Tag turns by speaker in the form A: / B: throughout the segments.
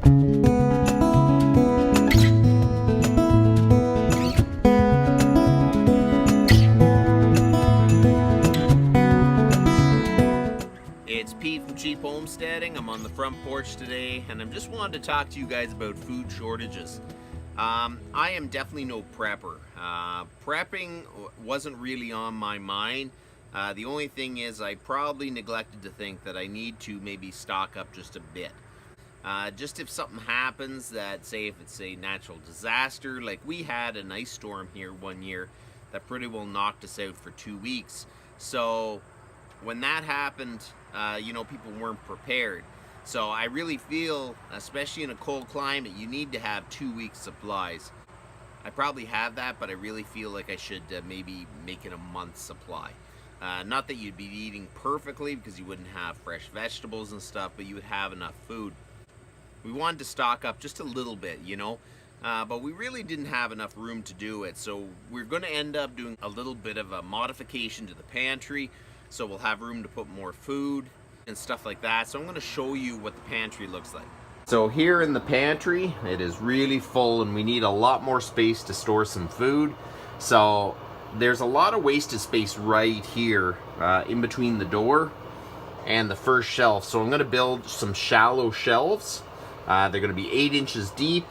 A: It's Pete from Cheap Homesteading. I'm on the front porch today, and I'm just wanted to talk to you guys about food shortages. I am definitely no prepper. Prepping wasn't really on my mind. The only thing is I probably neglected to think that I need to maybe stock up just a bit. Just if something happens that, say if it's a natural disaster, like we had an ice storm here one year that pretty well knocked us out for 2 weeks. So when that happened, people weren't prepared. So I really feel, especially in a cold climate, you need to have 2 weeks supplies. I probably have that, but I really feel like I should maybe make it a month's supply. Not that you'd be eating perfectly because you wouldn't have fresh vegetables and stuff, but you would have enough food. We wanted to stock up just a little bit, but we really didn't have enough room to do it. So we're going to end up doing a little bit of a modification to the pantry. So we'll have room to put more food and stuff like that. So I'm going to show you what the pantry looks like. So here in the pantry, it is really full and we need a lot more space to store some food. So there's a lot of wasted space right here in between the door and the first shelf. So I'm going to build some shallow shelves. They're going to be 8 inches deep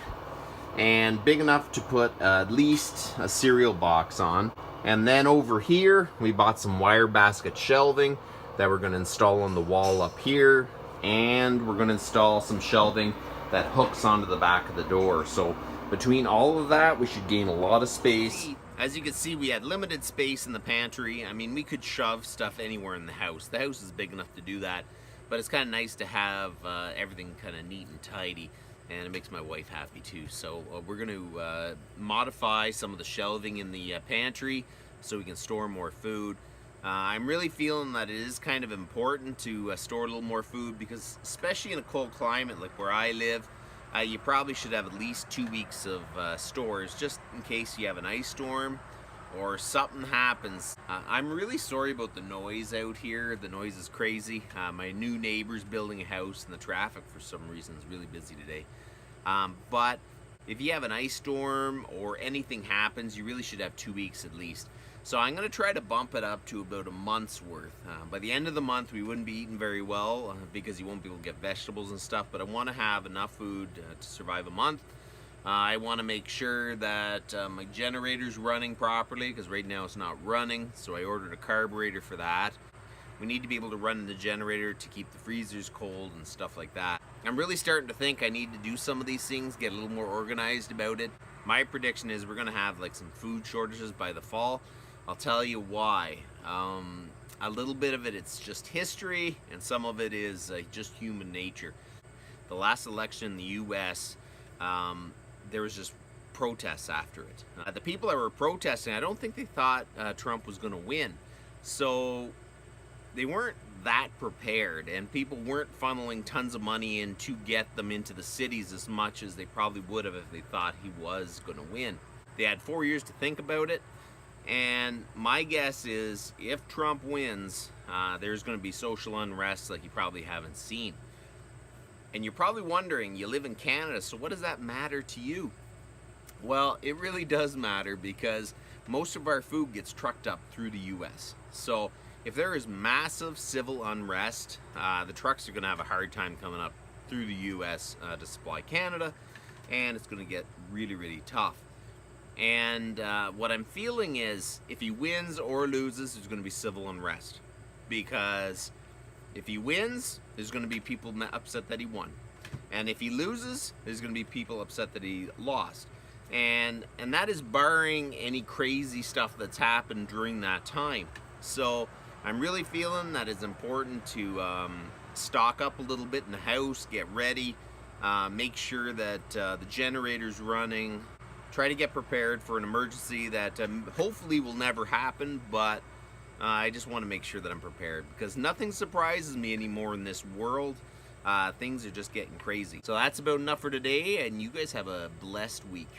A: and big enough to put at least a cereal box on. And then over here, we bought some wire basket shelving that we're going to install on the wall up here. And we're going to install some shelving that hooks onto the back of the door. So between all of that, we should gain a lot of space. As you can see, we had limited space in the pantry. I mean, we could shove stuff anywhere in the house. The house is big enough to do that. But it's kind of nice to have everything kind of neat and tidy. And it makes my wife happy too. So we're going to modify some of the shelving in the pantry so we can store more food. I'm really feeling that it is kind of important to store a little more food because especially in a cold climate like where I live, you probably should have at least 2 weeks of stores just in case you have an ice storm or something happens. I'm really sorry about the noise out here. The noise is crazy. My new neighbor's building a house and the traffic for some reason is really busy today. But if you have an ice storm or anything happens, you really should have 2 weeks at least. So I'm going to try to bump it up to about a month's worth. By the end of the month, we wouldn't be eating very well because you won't be able to get vegetables and stuff, but I want to have enough food to survive a month. I want to make sure that my generator's running properly because right now it's not running, so I ordered a carburetor for that. We need to be able to run the generator to keep the freezers cold and stuff like that. I'm really starting to think I need to do some of these things, get a little more organized about it. My prediction is we're going to have like some food shortages by the fall. I'll tell you why. A little bit of it's just history and some of it is just human nature. The last election in the US, there was just protests after it. The people that were protesting, I don't think they thought Trump was going to win. So they weren't that prepared and people weren't funneling tons of money in to get them into the cities as much as they probably would have if they thought he was going to win. They had 4 years to think about it. And my guess is if Trump wins, there's going to be social unrest like you probably haven't seen. And you're probably wondering, you live in Canada, so what does that matter to you? Well, it really does matter because most of our food gets trucked up through the US. So if there is massive civil unrest, the trucks are going to have a hard time coming up through the US to supply Canada, and it's going to get really, really tough. And what I'm feeling is if he wins or loses, there's going to be civil unrest. Because if he wins, there's going to be people upset that he won. And if he loses, there's going to be people upset that he lost. And that is barring any crazy stuff that's happened during that time. So I'm really feeling that it's important to stock up a little bit in the house, get ready, make sure that the generator's running. Try to get prepared for an emergency that hopefully will never happen, but I just want to make sure that I'm prepared because nothing surprises me anymore in this world. Things are just getting crazy. So that's about enough for today, and you guys have a blessed week.